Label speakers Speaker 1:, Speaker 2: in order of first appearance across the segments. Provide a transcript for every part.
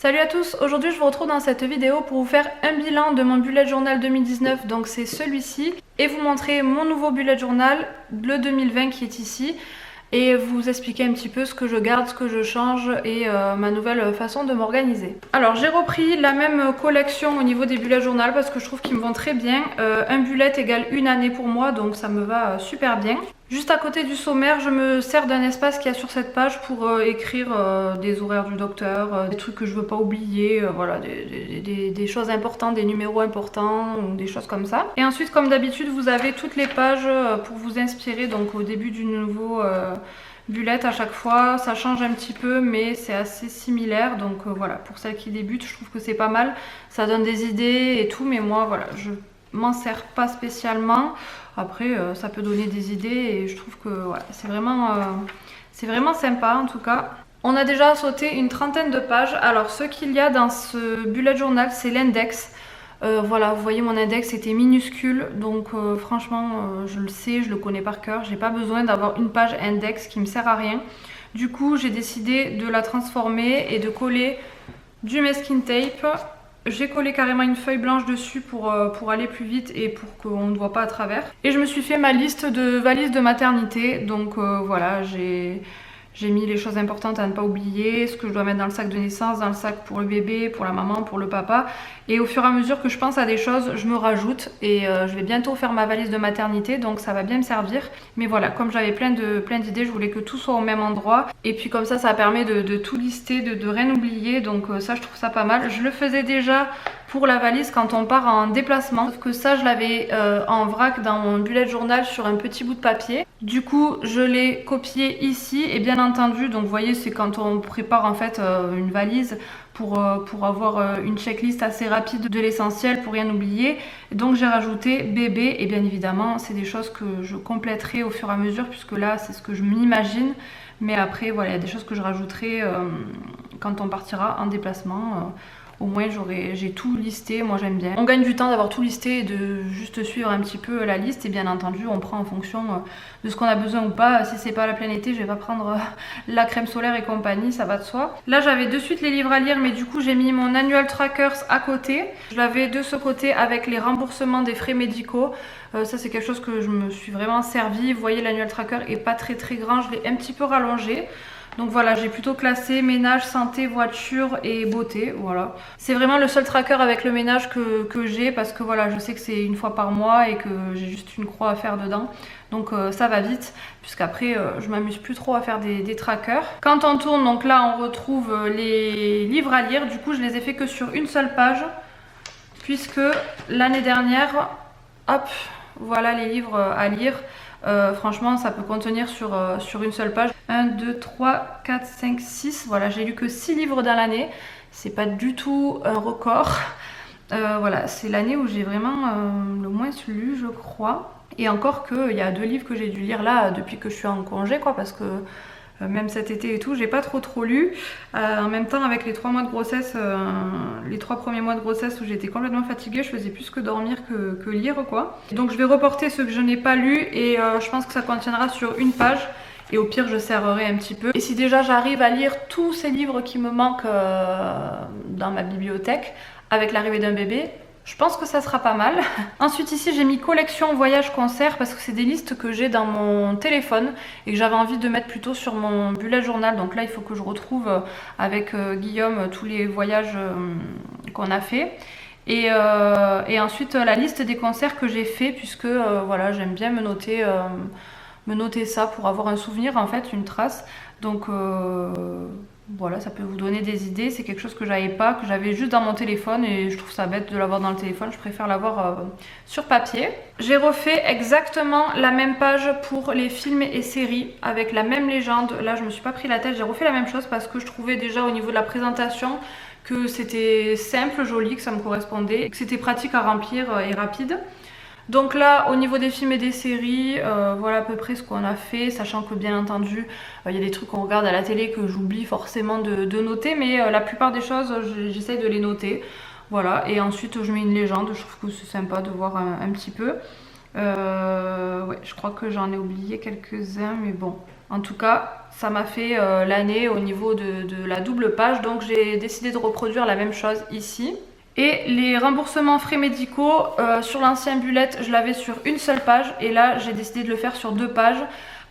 Speaker 1: Salut à tous, aujourd'hui je vous retrouve dans cette vidéo pour vous faire un bilan de mon bullet journal 2019, donc c'est celui-ci, et vous montrer mon nouveau bullet journal, le 2020 qui est ici, et vous expliquer un petit peu ce que je garde, ce que je change et ma nouvelle façon de m'organiser. Alors j'ai repris la même collection au niveau des bullets journal parce que je trouve qu'ils me vont très bien. Un bullet égale une année pour moi, donc ça me va super bien. Juste à côté du sommaire, je me sers d'un espace qu'il y a sur cette page pour écrire des horaires du docteur, des trucs que je veux pas oublier, voilà, des choses importantes, des numéros importants ou des choses comme ça. Et ensuite, comme d'habitude, vous avez toutes les pages pour vous inspirer, donc au début du nouveau bullet à chaque fois. Ça change un petit peu, mais c'est assez similaire, donc voilà, pour celles qui débutent, je trouve que c'est pas mal. Ça donne des idées et tout, mais moi, voilà, je m'en sers pas spécialement. Après ça peut donner des idées et je trouve que voilà, c'est vraiment sympa en tout cas. On a déjà sauté une trentaine de pages. Alors ce qu'il y a dans ce bullet journal, c'est l'index. Voilà, vous voyez mon index était minuscule, donc franchement je le sais, je le connais par cœur. J'ai pas besoin d'avoir une page index qui me sert à rien. Du coup j'ai décidé de la transformer et de coller du masking tape. J'ai collé carrément une feuille blanche dessus pour aller plus vite et pour qu'on ne voit pas à travers. Et je me suis fait ma liste de valises de maternité. Donc voilà, j'ai mis les choses importantes à ne pas oublier, ce que je dois mettre dans le sac de naissance, dans le sac pour le bébé, pour la maman, pour le papa. Et au fur et à mesure que je pense à des choses, je me rajoute. Et je vais bientôt faire ma valise de maternité, donc ça va bien me servir. Mais voilà, comme j'avais plein d'idées, je voulais que tout soit au même endroit. Et puis comme ça permet de tout lister, de rien oublier. Donc ça, je trouve ça pas mal. Je le faisais déjà pour la valise quand on part en déplacement. Sauf que ça, je l'avais en vrac dans mon bullet journal sur un petit bout de papier. Du coup, je l'ai copié ici et bien entendu, donc vous voyez, c'est quand on prépare en fait une valise pour avoir une checklist assez rapide de l'essentiel pour rien oublier. Donc j'ai rajouté bébé et bien évidemment, c'est des choses que je compléterai au fur et à mesure puisque là, c'est ce que je m'imagine. Mais après, voilà, il y a des choses que je rajouterai quand on partira en déplacement. Au moins j'ai tout listé, moi j'aime bien. On gagne du temps d'avoir tout listé et de juste suivre un petit peu la liste. Et bien entendu on prend en fonction de ce qu'on a besoin ou pas. Si c'est pas la pleine été, je vais pas prendre la crème solaire et compagnie, ça va de soi. Là j'avais de suite les livres à lire, mais du coup j'ai mis mon annual trackers à côté. Je l'avais de ce côté avec les remboursements des frais médicaux. Ça c'est quelque chose que je me suis vraiment servi. Vous voyez, l'annual tracker est pas très grand, je l'ai un petit peu rallongé. Donc voilà, j'ai plutôt classé ménage, santé, voiture et beauté, voilà. C'est vraiment le seul tracker avec le ménage que j'ai parce que voilà, je sais que c'est une fois par mois et que j'ai juste une croix à faire dedans. Donc ça va vite, puisqu'après je m'amuse plus trop à faire des trackers. Quand on tourne, donc là on retrouve les livres à lire. Du coup je les ai fait que sur une seule page, puisque l'année dernière, hop, voilà les livres à lire. Franchement ça peut contenir sur une seule page 1, 2, 3, 4, 5, 6. Voilà, j'ai lu que 6 livres dans l'année. C'est pas du tout un record. Voilà, c'est l'année où j'ai vraiment le moins lu, je crois. Et encore qu'il y a 2 livres que j'ai dû lire là depuis que je suis en congé, quoi, parce que même cet été et tout, j'ai pas trop lu. En même temps, avec les 3 mois de grossesse, les 3 premiers mois de grossesse où j'étais complètement fatiguée, je faisais plus que dormir que lire, quoi. Donc je vais reporter ce que je n'ai pas lu et je pense que ça contiendra sur une page. Et au pire, je serrerai un petit peu. Et si déjà j'arrive à lire tous ces livres qui me manquent dans ma bibliothèque avec l'arrivée d'un bébé, je pense que ça sera pas mal. Ensuite ici j'ai mis collection voyage concert parce que c'est des listes que j'ai dans mon téléphone et que j'avais envie de mettre plutôt sur mon bullet journal. Donc là il faut que je retrouve avec Guillaume tous les voyages qu'on a fait. Et ensuite la liste des concerts que j'ai fait, puisque voilà, j'aime bien me noter ça pour avoir un souvenir, en fait, une trace. Donc voilà, ça peut vous donner des idées. C'est quelque chose que j'avais pas, que j'avais juste dans mon téléphone et je trouve ça bête de l'avoir dans le téléphone. Je préfère l'avoir sur papier. J'ai refait exactement la même page pour les films et séries avec la même légende. Là je me suis pas pris la tête, j'ai refait la même chose parce que je trouvais déjà au niveau de la présentation que c'était simple, joli, que ça me correspondait, que c'était pratique à remplir et rapide. Donc là, au niveau des films et des séries, voilà à peu près ce qu'on a fait, sachant que bien entendu, il y a des trucs qu'on regarde à la télé que j'oublie forcément de noter, mais la plupart des choses, j'essaye de les noter. Voilà, et ensuite je mets une légende, je trouve que c'est sympa de voir un petit peu. Ouais, je crois que j'en ai oublié quelques-uns, mais bon. En tout cas, ça m'a fait l'année au niveau de la double page, donc j'ai décidé de reproduire la même chose ici. Et les remboursements frais médicaux, sur l'ancien bullet, je l'avais sur une seule page et là j'ai décidé de le faire sur 2 pages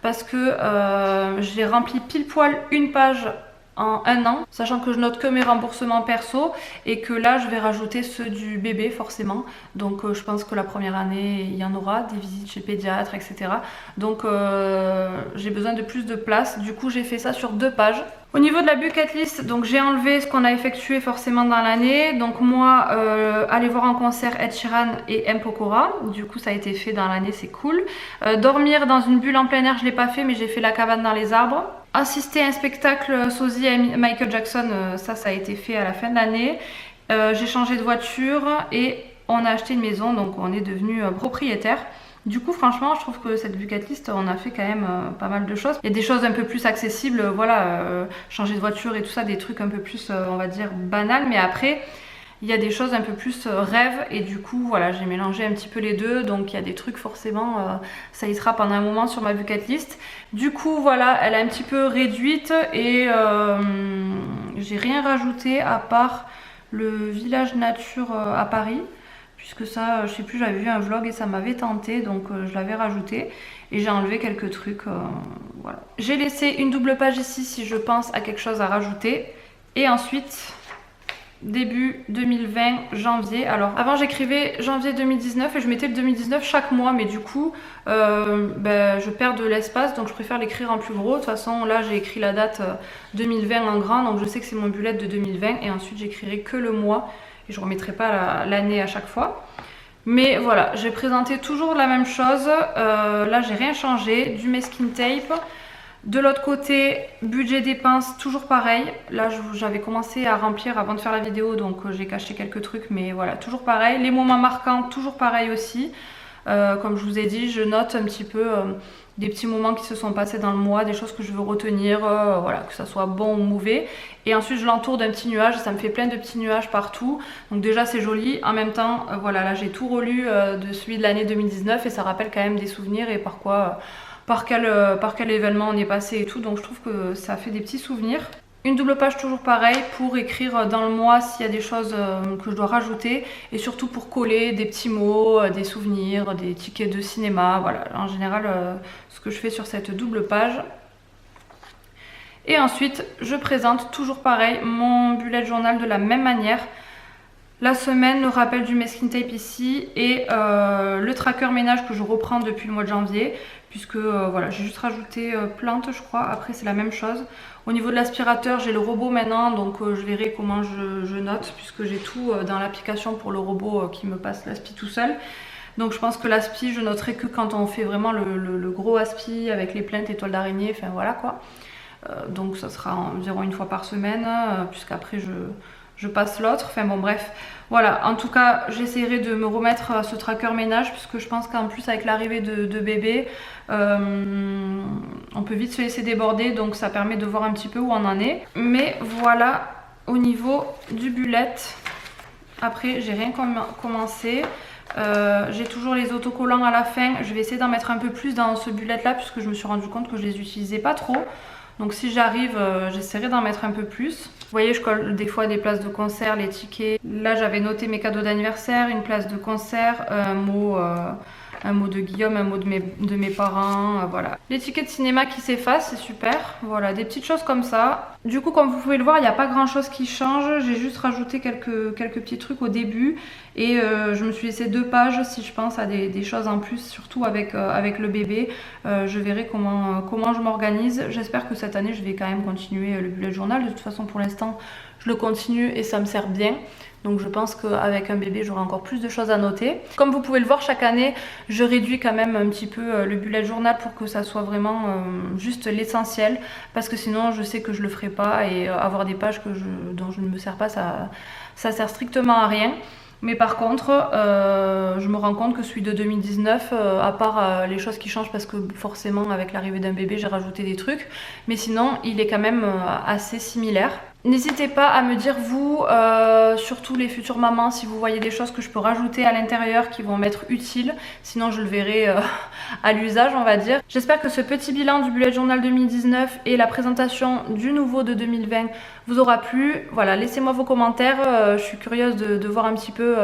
Speaker 1: parce que j'ai rempli pile poil une page en 1 an, sachant que je note que mes remboursements perso et que là je vais rajouter ceux du bébé forcément. Donc je pense que la première année il y en aura, des visites chez le pédiatre, etc. Donc j'ai besoin de plus de place, du coup j'ai fait ça sur 2 pages. Au niveau de la bucket list, donc j'ai enlevé ce qu'on a effectué forcément dans l'année. Donc moi, aller voir en concert Ed Sheeran et M. Pokora. Du coup, ça a été fait dans l'année, c'est cool. Dormir dans une bulle en plein air, je l'ai pas fait, mais j'ai fait la cabane dans les arbres. Assister à un spectacle sosie à Michael Jackson, ça a été fait à la fin de l'année. J'ai changé de voiture et on a acheté une maison, donc on est devenu propriétaire. Du coup franchement je trouve que cette bucket list on a fait quand même pas mal de choses. Il y a des choses un peu plus accessibles, voilà, changer de voiture et tout ça, des trucs un peu plus on va dire banals, mais après il y a des choses un peu plus rêves et du coup voilà j'ai mélangé un petit peu les deux, donc il y a des trucs forcément ça y sera pendant un moment sur ma bucket list. Du coup voilà, elle est un petit peu réduite et j'ai rien rajouté à part le village nature à Paris. Puisque ça, je sais plus, j'avais vu un vlog et ça m'avait tenté, donc je l'avais rajouté. Et j'ai enlevé quelques trucs, voilà. J'ai laissé une double page ici si je pense à quelque chose à rajouter. Et ensuite, début 2020, janvier. Alors, avant j'écrivais janvier 2019 et je mettais le 2019 chaque mois. Mais du coup, je perds de l'espace, donc je préfère l'écrire en plus gros. De toute façon, là j'ai écrit la date 2020 en grand, donc je sais que c'est mon bullet de 2020. Et ensuite, j'écrirai que le mois. Et je ne remettrai pas l'année à chaque fois. Mais voilà, j'ai présenté toujours la même chose. Là, j'ai rien changé. Du masking tape. De l'autre côté, budget dépenses, toujours pareil. Là, j'avais commencé à remplir avant de faire la vidéo, donc j'ai caché quelques trucs. Mais voilà, toujours pareil. Les moments marquants, toujours pareil aussi. Comme je vous ai dit, je note un petit peu des petits moments qui se sont passés dans le mois, des choses que je veux retenir, voilà, que ça soit bon ou mauvais. Et ensuite je l'entoure d'un petit nuage, ça me fait plein de petits nuages partout. Donc déjà c'est joli, en même temps, voilà, là j'ai tout relu de celui de l'année 2019 et ça rappelle quand même des souvenirs et par quel événement on est passé et tout. Donc je trouve que ça fait des petits souvenirs. Une double page toujours pareil pour écrire dans le mois s'il y a des choses que je dois rajouter et surtout pour coller des petits mots, des souvenirs, des tickets de cinéma, voilà en général ce que je fais sur cette double page. Et ensuite je présente toujours pareil mon bullet journal de la même manière. La semaine, le rappel du masking tape ici et le tracker ménage que je reprends depuis le mois de janvier puisque voilà, j'ai juste rajouté plantes je crois, après c'est la même chose. Au niveau de l'aspirateur, j'ai le robot maintenant, donc je verrai comment je note puisque j'ai tout dans l'application pour le robot qui me passe l'aspi tout seul. Donc je pense que l'aspi, je noterai que quand on fait vraiment le gros aspi avec les plaintes, les toiles d'araignée, enfin voilà quoi. Donc ça sera environ une fois par semaine, puisqu'après je passe l'autre, enfin bon bref. Voilà, en tout cas j'essaierai de me remettre à ce tracker ménage puisque je pense qu'en plus avec l'arrivée de bébé, on peut vite se laisser déborder, donc ça permet de voir un petit peu où on en est. Mais voilà au niveau du bullet. Après j'ai rien commencé. J'ai toujours les autocollants à la fin. Je vais essayer d'en mettre un peu plus dans ce bullet là puisque je me suis rendu compte que je les utilisais pas trop. Donc si j'arrive, j'essaierai d'en mettre un peu plus. Vous voyez, je colle des fois des places de concert, les tickets. Là, j'avais noté mes cadeaux d'anniversaire, une place de concert, un mot de Guillaume, un mot de mes parents, voilà. Les tickets de cinéma qui s'effacent, c'est super. Voilà, des petites choses comme ça. Du coup, comme vous pouvez le voir, il n'y a pas grand chose qui change. J'ai juste rajouté quelques petits trucs au début. Et je me suis laissé 2 pages si je pense à des choses en plus, surtout avec le bébé. Je verrai comment je m'organise. J'espère que cette année, je vais quand même continuer le bullet journal. De toute façon, pour l'instant, je le continue et ça me sert bien. Donc je pense qu'avec un bébé j'aurai encore plus de choses à noter. Comme vous pouvez le voir, chaque année je réduis quand même un petit peu le bullet journal pour que ça soit vraiment juste l'essentiel. Parce que sinon je sais que je le ferai pas et avoir des pages dont je ne me sers pas, ça sert strictement à rien. Mais par contre, je me rends compte que celui de 2019, à part les choses qui changent parce que forcément avec l'arrivée d'un bébé j'ai rajouté des trucs, mais sinon il est quand même assez similaire. N'hésitez pas à me dire vous, surtout les futures mamans, si vous voyez des choses que je peux rajouter à l'intérieur qui vont m'être utiles. Sinon je le verrai à l'usage, on va dire. J'espère que ce petit bilan du bullet journal 2019 et la présentation du nouveau de 2020 vous aura plu. Voilà, laissez-moi vos commentaires. Je suis curieuse de voir un petit peu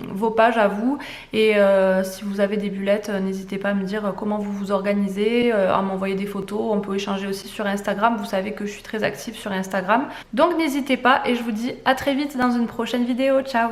Speaker 1: vos pages à vous. Et si vous avez des bullets, n'hésitez pas à me dire comment vous vous organisez, à m'envoyer des photos. On peut échanger aussi sur Instagram. Vous savez que je suis très active sur Instagram. Donc n'hésitez pas et je vous dis à très vite dans une prochaine vidéo. Ciao!